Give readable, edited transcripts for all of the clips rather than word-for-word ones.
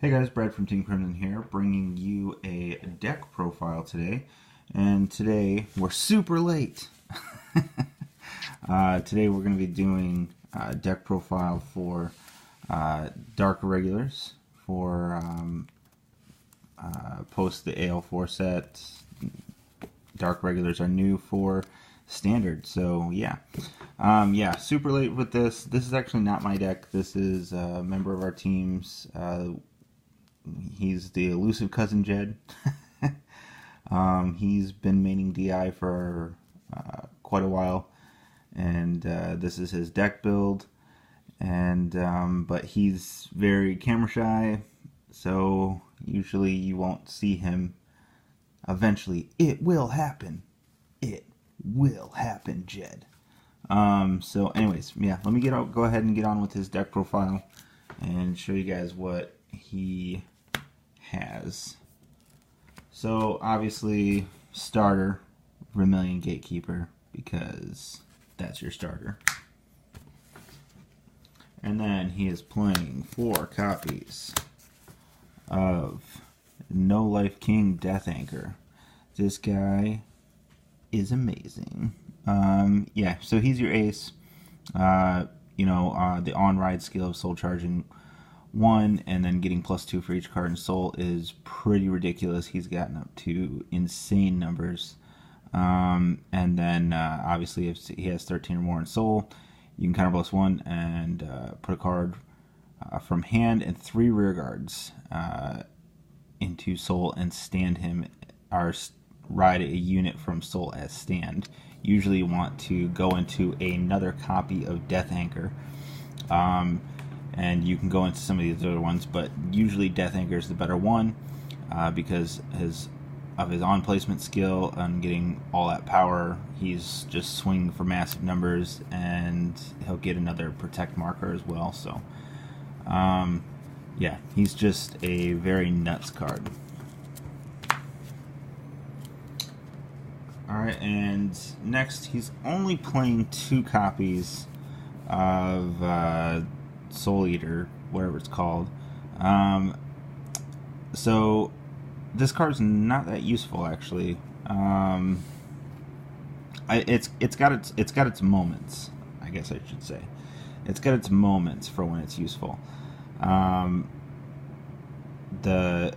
Hey guys, Brad from Team Crimson here, bringing you a deck profile today. And today, we're super late. Today we're going to be doing a deck profile for Dark Irregulars for post the AL4 set. Dark Irregulars are new for Standard, so yeah. Super late with this. This is actually not my deck. This is a member of our team's. He's the Illusive cousin Jed. He's been maining DI for quite a while, and this is his deck build. And but he's very camera shy, so usually you won't see him. Eventually, it will happen. It will happen, Jed. So, anyways, yeah. Let me go ahead and get on with his deck profile and show you guys what he has. So obviously starter, Vermilion Gatekeeper, because that's your starter. And then he is playing 4 copies of No Life King Death Anchor. This guy is amazing. So he's your ace. The on-ride skill of soul charging 1 and then getting +2 for each card in soul is pretty ridiculous. He's gotten up to insane numbers. And then obviously if he has 13 or more in soul, you can counter +1 and put a card from hand and 3 rear guards into soul and stand him, or ride a unit from soul as stand. Usually you want to go into another copy of Death Anchor. And you can go into some of these other ones, but usually Death Anchor is the better one because of his on-placement skill and getting all that power. He's just swinging for massive numbers, and he'll get another protect marker as well. So, he's just a very nuts card. Alright, and next he's only playing 2 copies of Soul Eater, whatever it's called. So this card's not that useful, actually. It's got its moments, I guess I should say. It's got its moments for when it's useful. The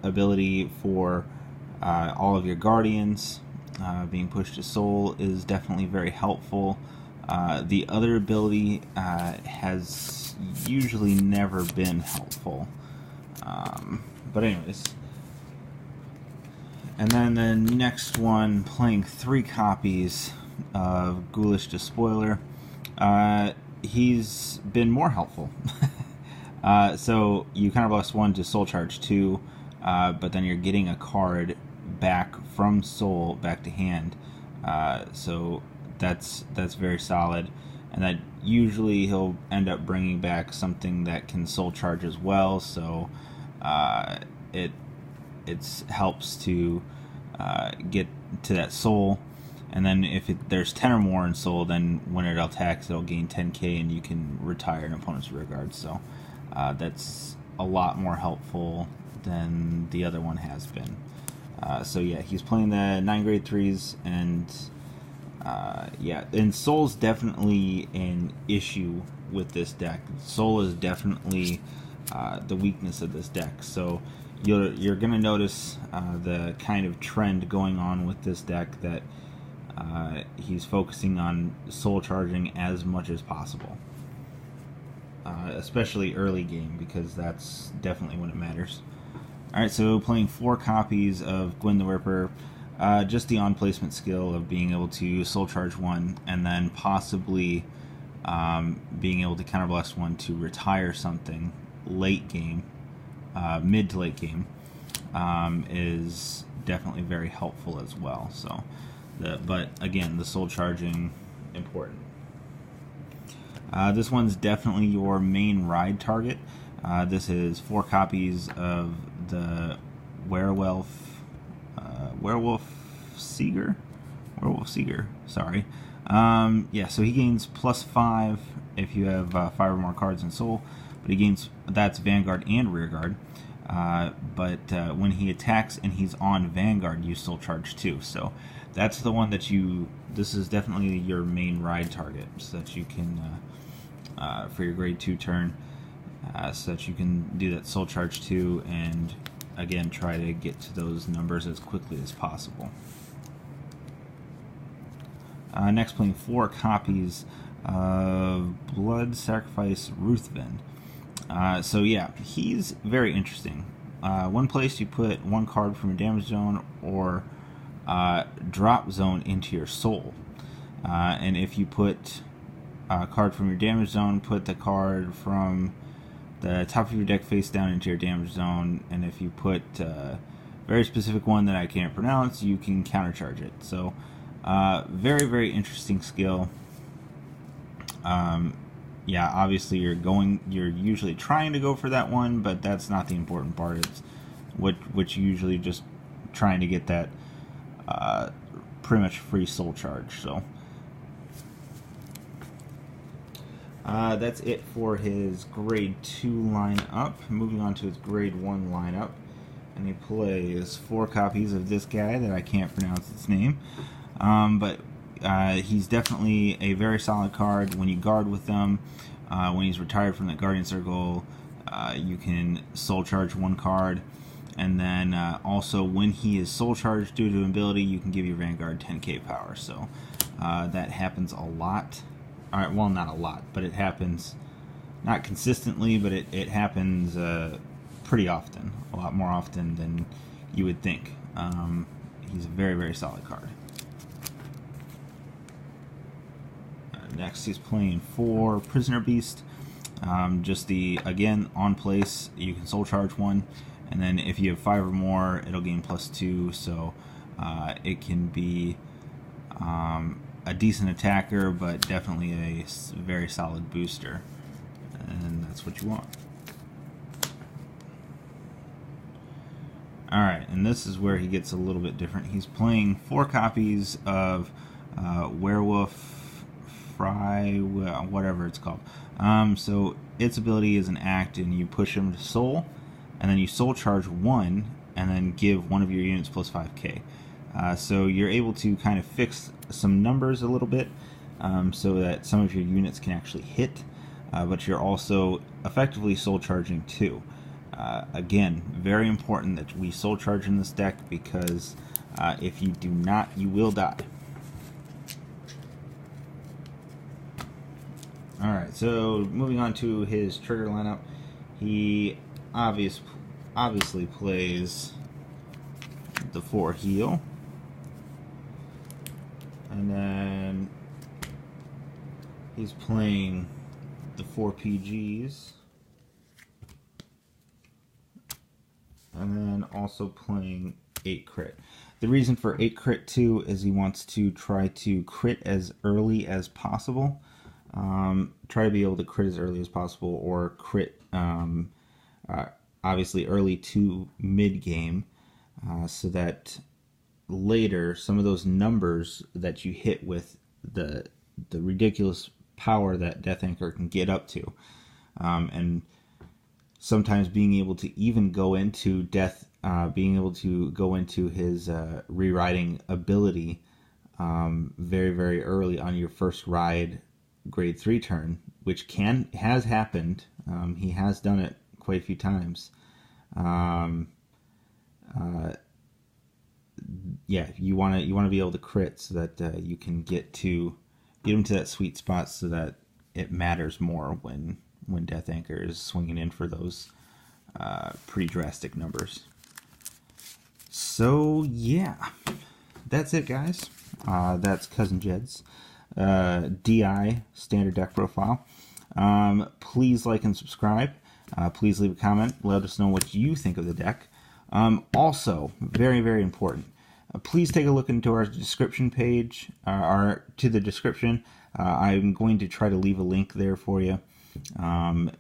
ability for all of your guardians being pushed to soul is definitely very helpful. The other ability has usually never been helpful. But anyways. And then the next one, playing 3 copies of Ghoulish Despoiler. He's been more helpful. So you counter +1 to soul charge 2, but then you're getting a card back from soul back to hand. So that's very solid, and that usually he'll end up bringing back something that can soul charge as well. So it helps to get to that soul, and then if there's 10 or more in soul, then when it attacks, it'll gain 10k, and you can retire an opponent's rear guard. So that's a lot more helpful than the other one has been. He's playing the 9 grade 3s, and and Soul's definitely an issue with this deck. Soul is definitely the weakness of this deck. So you're going to notice the kind of trend going on with this deck, that he's focusing on soul charging as much as possible. Especially early game, because that's definitely when it matters. Alright, so playing 4 copies of Gwyn the Ripper. Just the on-placement skill of being able to soul charge 1 and then possibly being able to counterblast 1 to retire something late game, mid to late game, is definitely very helpful as well. So, but again, the soul charging important. This one's definitely your main ride target. This is 4 copies of the Werewolf Seeger. Sorry. So he gains +5 if you have 5 or more cards in soul, but he gains, that's Vanguard and Rearguard. But when he attacks and he's on Vanguard, you Soul Charge 2. So that's the one that this is definitely your main ride target, so that you can, for your grade 2 turn, so that you can do that Soul Charge 2 and, again, try to get to those numbers as quickly as possible. Next, playing 4 copies of Blood Sacrifice Ruthven. So yeah, he's very interesting. One place you put 1 card from your damage zone or drop zone into your soul. And if you put a card from your damage zone, put the card from the top of your deck face down into your damage zone. And if you put a very specific one that I can't pronounce, you can countercharge it. So very, very interesting skill. Yeah, obviously you're usually trying to go for that one, but that's not the important part. It's what you usually just trying to get that pretty much free soul charge. So that's it for his grade 2 lineup. Moving on to his grade 1 lineup, and he plays 4 copies of this guy that I can't pronounce its name, but he's definitely a very solid card. When you guard with them, when he's retired from the Guardian Circle, you can Soul Charge 1 card, and then also when he is Soul Charged due to an ability, you can give your Vanguard 10k power. So that happens a lot. All right, well, not a lot, but it happens, not consistently, but it happens pretty often, a lot more often than you would think. He's a very, very solid card. Next, he's playing 4 Prisoner Beast. Just again, on place, you can Soul Charge 1, and then if you have 5 or more, it'll gain +2, so it can be a decent attacker, but definitely a very solid booster, and that's what you want. Alright, and this is where he gets a little bit different. He's playing 4 copies of Werewolf whatever it's called. So its ability is an act, and you push him to soul, and then you soul charge 1, and then give one of your units +5k. So you're able to kind of fix some numbers a little bit, so that some of your units can actually hit, but you're also effectively soul charging 2. Again, very important that we soul charge in this deck, because if you do not, you will die. Alright, so moving on to his trigger lineup, he obviously plays the 4 heal, and then he's playing the 4 PGs, and then also playing 8 crit. The reason for 8 crit too is he wants to try to crit as early as possible. Try to be able to crit as early as possible, or crit obviously early to mid game, so that later some of those numbers that you hit with the ridiculous power that Death Anchor can get up to, and sometimes being able to even go into being able to go into his rewriting ability very, very early on your first ride grade 3 turn, which has happened. He has done it quite a few times. Yeah, you want to be able to crit, so that you can get him to that sweet spot, so that it matters more when Death Anchor is swinging in for those pretty drastic numbers. So yeah, that's it, guys. That's Cousin Jed's DI standard deck profile. Please like and subscribe. Please leave a comment. Let us know what you think of the deck. Also, very, very important, please take a look into our description page, or to the description. I'm going to try to leave a link there for you.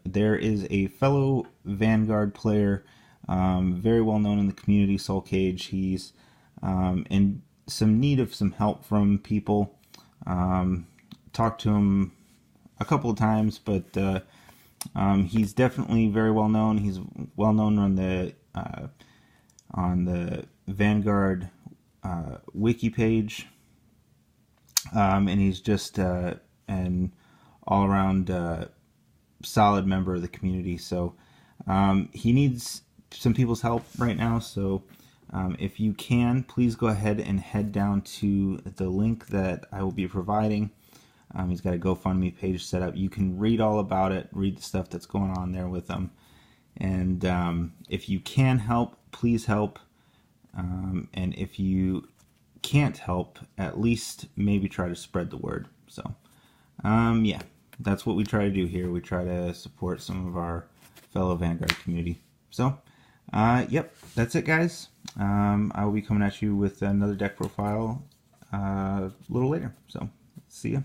There is a fellow Vanguard player, very well known in the community, Soul Cage. He's in some need of some help from people. Talked to him a couple of times, but He's definitely very well known. He's well known on the Vanguard wiki page, and he's just an all around solid member of the community. So he needs some people's help right now. So if you can, please go ahead and head down to the link that I will be providing. He's got a GoFundMe page set up. You can read all about it, read the stuff that's going on there with him. And if you can help, please help. And if you can't help, at least maybe try to spread the word. So, yeah, that's what we try to do here. We try to support some of our fellow Vanguard community. So, yep, that's it, guys. I will be coming at you with another deck profile a little later. So, see ya.